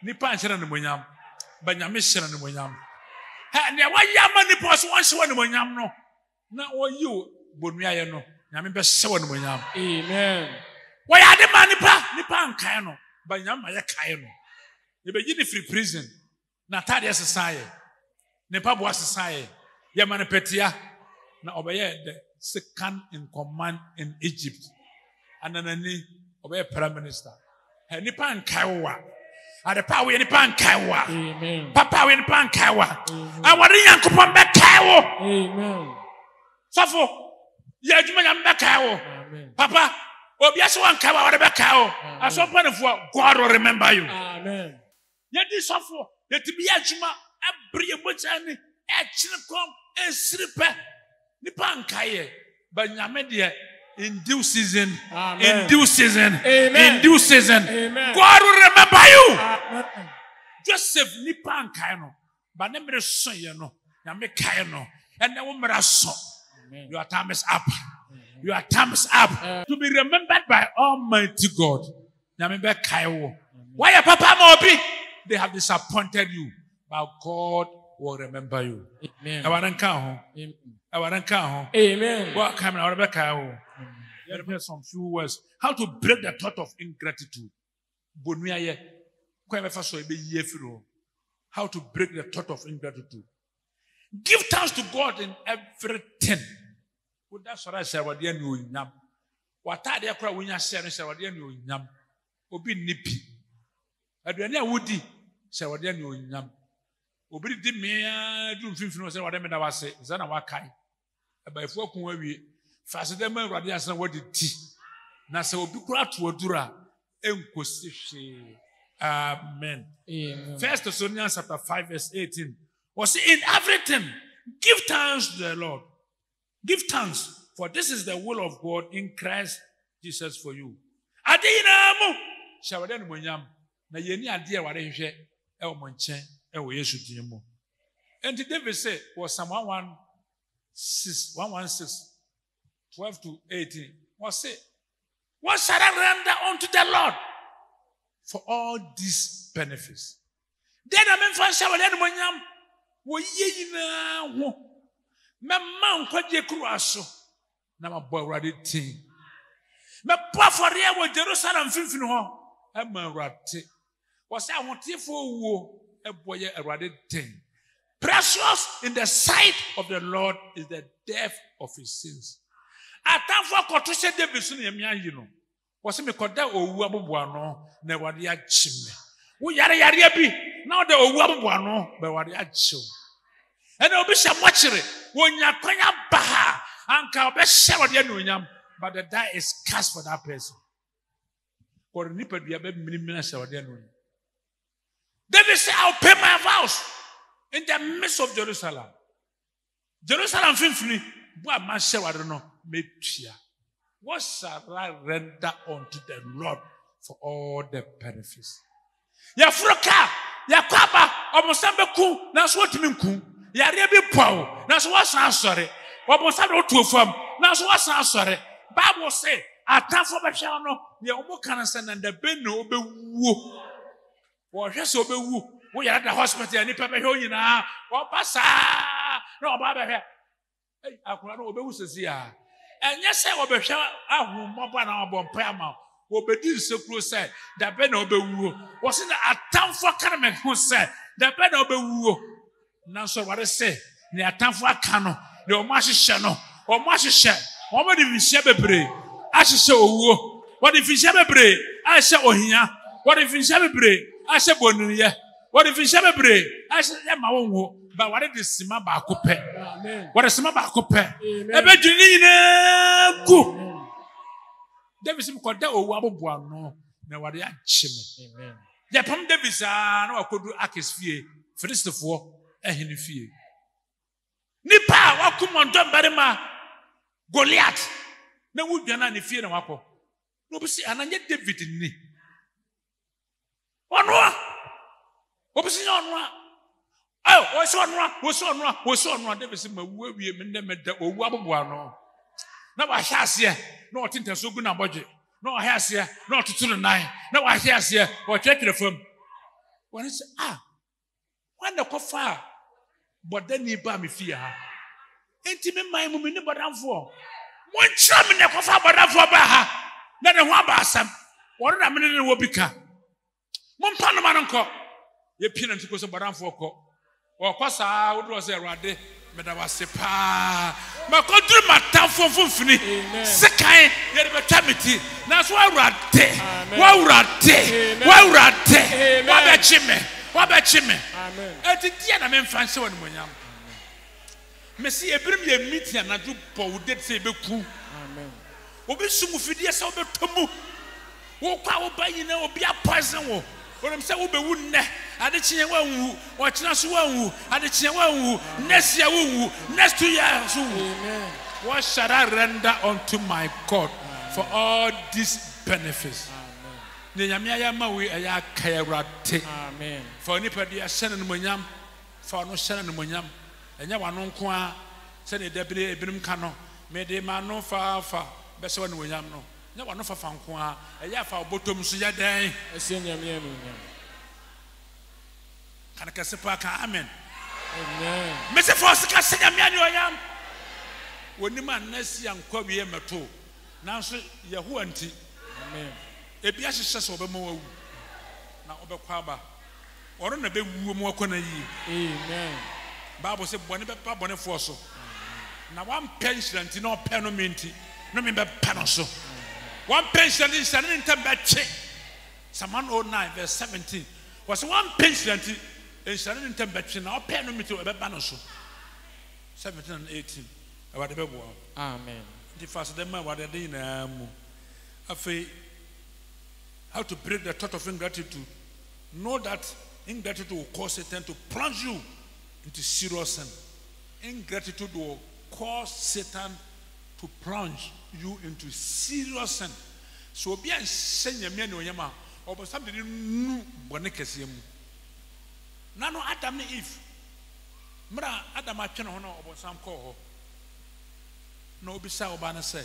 nipa nhyɛ no monyam. Banyame hyɛ no monyam. Nea wɔyɛ ama nipa so wɔn hyɛ no monyam no. Na wɔyi bonua yɛ no. Nyame bɛhyɛ wɔ no monyam. Amen. Wɔyɛ ade ma nipa nkae no. Banyame ma yɛ kae no. Yɛbɛyi ne free prison. Na tadeɛ sesaeɛ. Nipa boa sesaeɛ. Yɛma no pɛtia. Na ɔbɛyɛ the second in command in Egypt. Ananani ɔbɛyɛ prime minister. Nipa nkae wa. Adepa we nipa nkae wa. Amen. Papa we nipa nkae wa. Awɔde Nyankopɔn bɛkae wo. Amen. Sɔfo yɛ adwuma Nyame bɛkae wo. Amen. Papa obi ase wɔn nkae wa wɔde bɛkae wo. Asɔmpanifoɔ God will remember you. Amen. Yɛdi sɔfo yɛtumi yɛ adwuma abiri ebogya ni ɛkyerɛ kɔm esiri pɛ nipa nkae yɛ Banyame deɛ in due season. Amen. In due season. Amen. In due season. Amen. God will remember you. Amen. Joseph nipa nkae no ba ne mere so ye no Nyame kae no ene wo mere so. Your time is up. Your time is up to be remembered by Almighty God. Nyame be kae wo. Why your papa ma obi? They have disappointed you, but God will remember you. Amen. Amen. What come now, Rebecca? Let me hear some few words. How to break the thought of ingratitude. How to break the thought of ingratitude. Give thanks to God in everything. That's what I said. What you know, what I did, I when you said, what you know, Obi nipi. Aduane a wodi sɛ wɔde anu onyam Obi di me do mfimfini say wade me da wase za na wakai abaifo akun awie fase dem awurade asana wadi ti na se obi kura to odura enkosi hwe. Amen. Amen. 1 Thessalonians chapter 5 verse 18. Was in everything give thanks to the Lord. Give thanks, for this is the will of God in Christ Jesus for you. Adina mo shawade no monyam na yeni ade e wade hwehwe e wo monchen e wo Yesu din mo. And David said was Psalm 116 12 to 18. Was say, what shall I render unto the Lord for all these benefits? Then I mean for shawade no monyam wo ye yina ho me man kwaje kruaso na mabɔ awurade tin me bɔ for ye wo Jerusalem finfin ho e ma awurade wo say ahotifo wo e boye awurade tin. Precious in the sight of the Lord is the death of his sins. Atamfo koto se David so na yemia yi no wo say me koda owu aboboa no na awurade achime wo yare bi na oda owu aboboa no ba awurade achiw. And obi sha mochire wonya kwanya baha anka obi sha wode anuonyam, but the die is cast for that person. For nipa dua be minimina sha wode anuonyam. David said, I'll pay my vows in the midst of Jerusalem. Jerusalem finfini bo ma sha wode no metua. What shall I render unto the Lord for all the benefits? Ya froka ya kwaba omosambe ku na so otimi nku. Yare bi pow na so wasan asore obosa do tuofam na so wasan asore. Bible say atanfo be hwe no ye omo kan se na nda be no obewuo wo hwe se obewu wo yare da hospital ni pepe hwe nyina wo pasa na oba be hwe akura no obewu sesi a enye se wo be hwe ahumoba na obompa ama wo bedi nsekuro se da be na obewuo wo se na atanfo kan me ho se da be na obewuo. Nanso ware se ne atamfo aka no ne o ma hyehyɛ no o ma hyehyɛ o ma de finhyɛ bebre ahyehyɛ owuo wo de finhyɛ bebre ahyehyɛ ohia wo de finhyɛ bebre ahyehyɛ bonunye wo de finhyɛ bebre ahyehyɛ ma wonwo ba ware de sima ba akopɛ. Amen. Ware sima ba akopɛ ebe dwini nyina ku David sim koda owu aboboa no na ware akyeme. Amen. Ya pam David sa na wakodu akesfie Filistifo ehinifie nipa wakumondon barima Goliath na wudwana ne fie na wakọ no bi si ananye David ni onwa obi si onwa wo so onwa David si mawu awie me ne meda owu aboboa no na wa hye ase na otintaso gu na bodwe na wa hye ase na otuturu nan na wa hye ase wo twetwere fam woni se wanda kofa bodani ba me fie ha enti me man mu ni bodamfo mo ntra me ne kofa bodamfo ba ha na ne ho aba asam wore na me ne wo bika mo mpa no ma nko ye pie na ntiko so bodamfo ko wo kwasa wo do se Awurade me da wase pa makodru matamfo fofini sekan ye de betamiti na so Awurade wa be chime Amen. Etitia na memfanse wonu monyam. Mesi ebrim ye meeting na do po de se beku. Amen. Obi sumu fidie se obetomu. Wo kwa wo ba nyina obi apoison wo. Onem se wo bewu nne. Ade kyenye wanwu, wo kyena so wanwu, ade kyenye wanwu, next year wanwu, next 2 years wanwu. Amen. What shall I render unto my God for all these benefits? Amen. For anybody a send monyam, for no send monyam, and ya one unqua, send a debris, a brim cano, made a man no far, best one monyam no. No one of a fanqua, a yafa bottom so ya day, a senior man. Can I say, Amen? Amen. Mr. Foster, send a man you am. When the man next young Kobe Mato, now so Yahoo auntie. Amen. Ebi ahyehyɛ so obema wu na obekwaba oro na be wu mu akona yi. Amen. Bible say bone be pa bone fo so na one pension na ope no menti no me be pa no so one pension is an intem be che Psalm 109 verse 17 was one pension enhyira ne ntem betwe na open no meti obeba no so 17 and 18 awade bebo Amen. the first dem awade dey na mu afei how to break the thought of ingratitude. Know that ingratitude will cause Satan to plunge you into serious sin. Ingratitude will cause Satan to plunge you into serious sin. So be an senya me no yama or something nu bone kese mu. Na no Adam ne Eve. Mra Adam atwe no ho na obosam kɔ ho. Na obisa oba na sɛ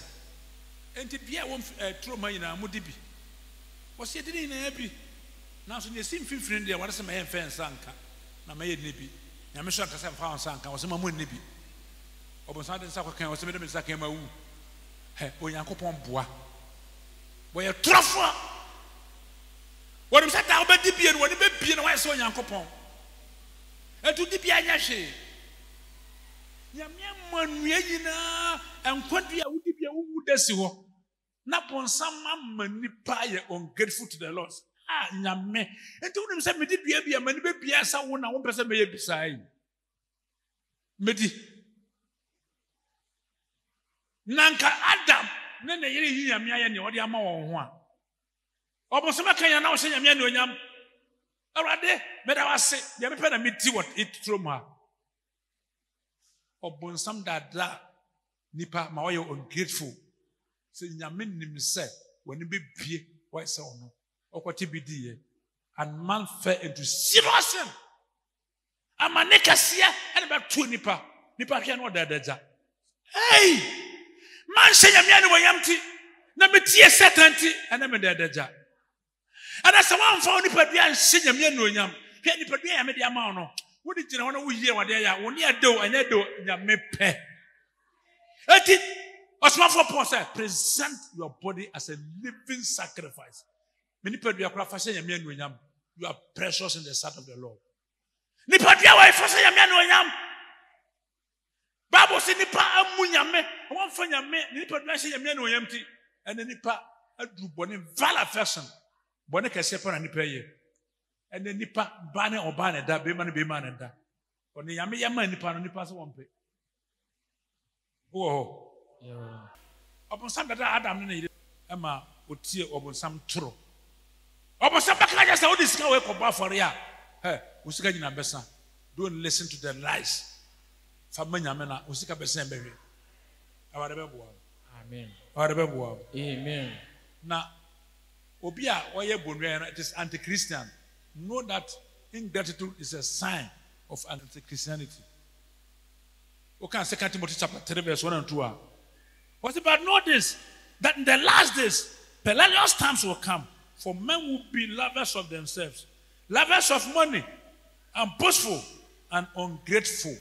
enti bia wo troma yina mu dibi. Wo se dini na bi. Na so ne sim finfin de wade se ma yɛ mfa nsanka. Na ma yɛ ne bi. Nyame so aka sɛ mfa nsanka wo se ma mu ne bi. Obosam de nsa kan wo se me de nsa kan ma wu. He Onyankopɔn boa. Boy trofo. What is that about Dibian? What about being a so young copon? And to Dibia Yashi. Yamia and Quantia would be a wood desiwo. Napon some man pie ungrateful to the Lord. Ah, Yame. And told him, say, me did be a man, be a someone, 1% may beside. Medi Nanka Adam. Nene yiri yamia ni odi ama won ho a obosoma kan ya na wo se yamia ni onyam awrade me da wase de me pe na meti what it trauma obonsam dada nipa ma wo ye ungrateful se nyame nim se woni be bie wo se ono okwati bidie and man fell into serious sin amane kasia ene ba tu nipa hwe na odadaja hey man say yamia ni wayamti na metie setanti ana me dadaja ana se wan fa oni padua nse yamia ni onyam hwe ni padua ya me de ama no wo di gina wona wo yie wade ya wo ni ado anya do nyame pe eti osman for Paul say present your body as a living sacrifice many padua kra fa say yamia ni onyam you are precious in the sight of the Lord ni padua wa fa say yamia ni onyam Bible say nipa amunyame won fa nyame nipa do ahye yame na oyamti ene nipa adu bone val affection bone kese pa na nipa ye ene nipa ba ne oba ne da be ma ne da one yame yama nipa no nipa so won pe wo obonsam da Adam ne yire ama otie obonsam toro obonsam ba ka ja sa odi sika we ko ba for ya usika nyina besa don't listen to the lies Famanyamena, Usika Besen baby. Amen. Amen. Now, Obia, Oye Bunyan, it is anti-Christian. Know that ingratitude is a sign of anti-Christianity. Okay, 2 Timothy chapter 3, verse 1 and 2. What's about notice that in the last days, perilous times will come, for men will be lovers of themselves, lovers of money, and boastful and ungrateful.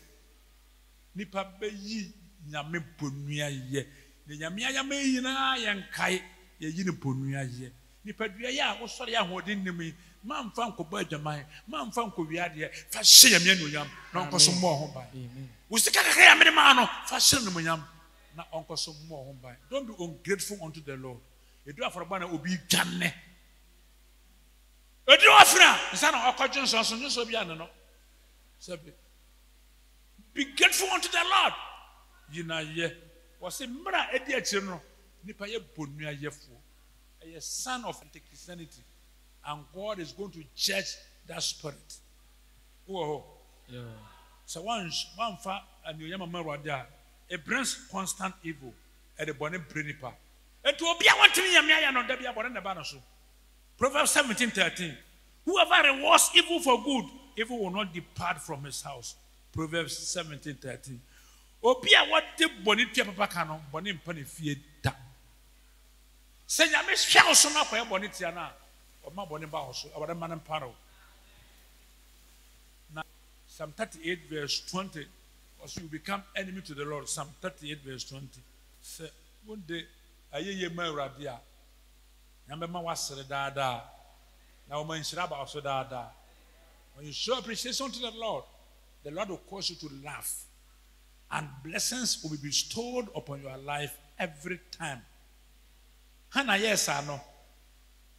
Nipa beyi nyame ponua ye ne nyame ayame yina yankai ye yini ponua ye nipa dua ya wo sori ahodin nimi mamfa nkoba adwaman mamfa nkowiade fa hye yame anuonyam na onkoso mo ho ban wo sika kaka ya medema no fa hye no nyam na onkoso mo ho ban. Don't be ungrateful unto the Lord. Edu aforoba na obi dwane edu afra nsa na okojo nso bi ane no sabi. Be grateful unto the Lord. Yina ye was a mra edi achiro nipa ye bonua yefo a son of anti-Christianity, and God is going to judge that spirit. Oh, yeah. So one fa and you yama mawada it brings constant evil at the bonnet brinipa. And to be a one to me yamia no debia bonnet the banner so. Proverbs 17:13. Whoever rewards evil for good, evil will not depart from his house. Proverbs 17:13. Obia what the bonita papa cano, bonim penny fear da. Say, I miss shall so much for bonitiana or my bonim house or a man and paro. Now, Psalm 38, verse 20, or you become enemy to the Lord. Psalm 38, verse 20. Say, one day, I hear ye my radia. Number was the dada. Now, my shrub also dada. When you show appreciation to the Lord will cause you to laugh. And blessings will be bestowed upon your life every time. Hana yes I know.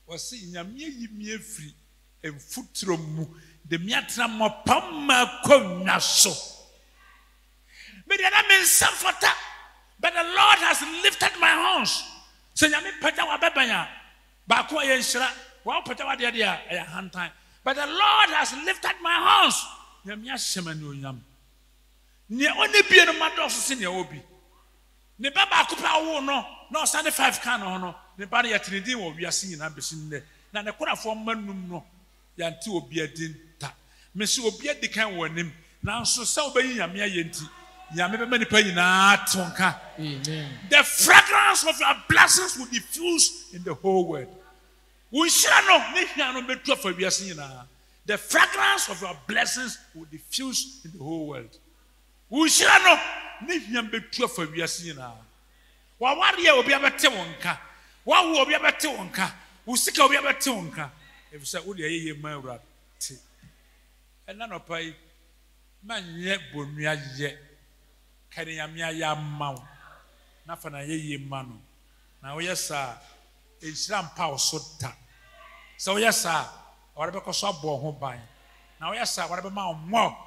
Was see nyame yimie free and futro mu the miatra mopama konaso. But the other means something. But the Lord has lifted my hands. So you mean patawa bebanya. Bakwa yeshra. Wow patawa dia a hand time. But the Lord has lifted my hands. Yamia shemanu yam. Ni only be no matter of senior obi. Ne baba kupa wo no 75 can no. Ne baba ya tinidi wo wiase nyina besin ne. Na ne kora fo manum no. Yanti obi adin ta. Me se obi adikan wo nim. Na so se obayi yamia yenti. Amen. The fragrance of your blessings will diffuse in the whole world. The fragrance of your blessings will diffuse in the whole world. Kani yamia ya mau na fana ye manu na oyesa Islam pa osota so oyesa orebe ko so abo ho ban na oyesa orebe ma mo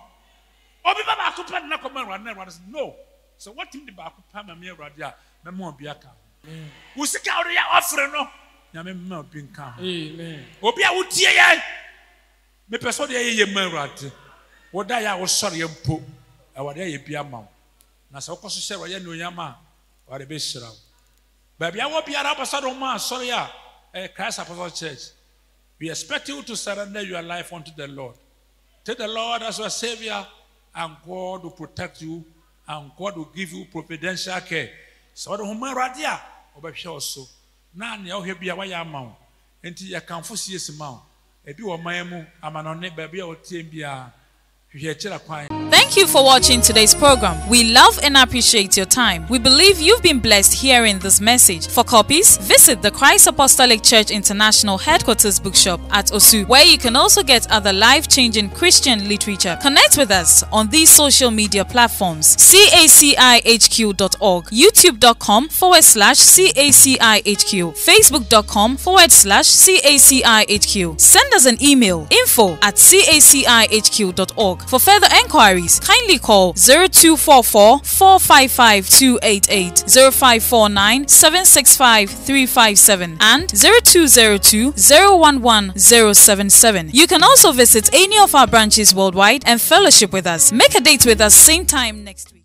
obi baba akupa na ko man na no so what him the ba akupa ma me urade a me mo obi aka usika ori ya ofre no nyame me obi nka amen obi a wutie ye me peso de ye ma urade woda ya wo sore ye mpo e wade ye bia ma na so ko so share ya no yama wade be shira baby I will be ambassador man sorry ya Christ Apostolic Church. We expect you to surrender your life unto the Lord. Take the Lord as your Savior, and God will protect you, and God will give you providential care. So the human radia obesha also. Na ne o hebia wa ya ma wo. Enti ya kanfo siesi ma wo. Ebi wo man mu amanone baby a o tiem bia. Thank you for watching today's program. We love and appreciate your time. We believe you've been blessed hearing this message. For copies, visit the Christ Apostolic Church International Headquarters Bookshop at Osu, where you can also get other life-changing Christian literature. Connect with us on these social media platforms: cacihq.org, youtube.com/cacihq, facebook.com/cacihq. Send us an email, info@cacihq.org. For further enquiries, kindly call 0244 455 288, 0549 765 357, and 0202 011 077. You can also visit any of our branches worldwide and fellowship with us. Make a date with us same time next week.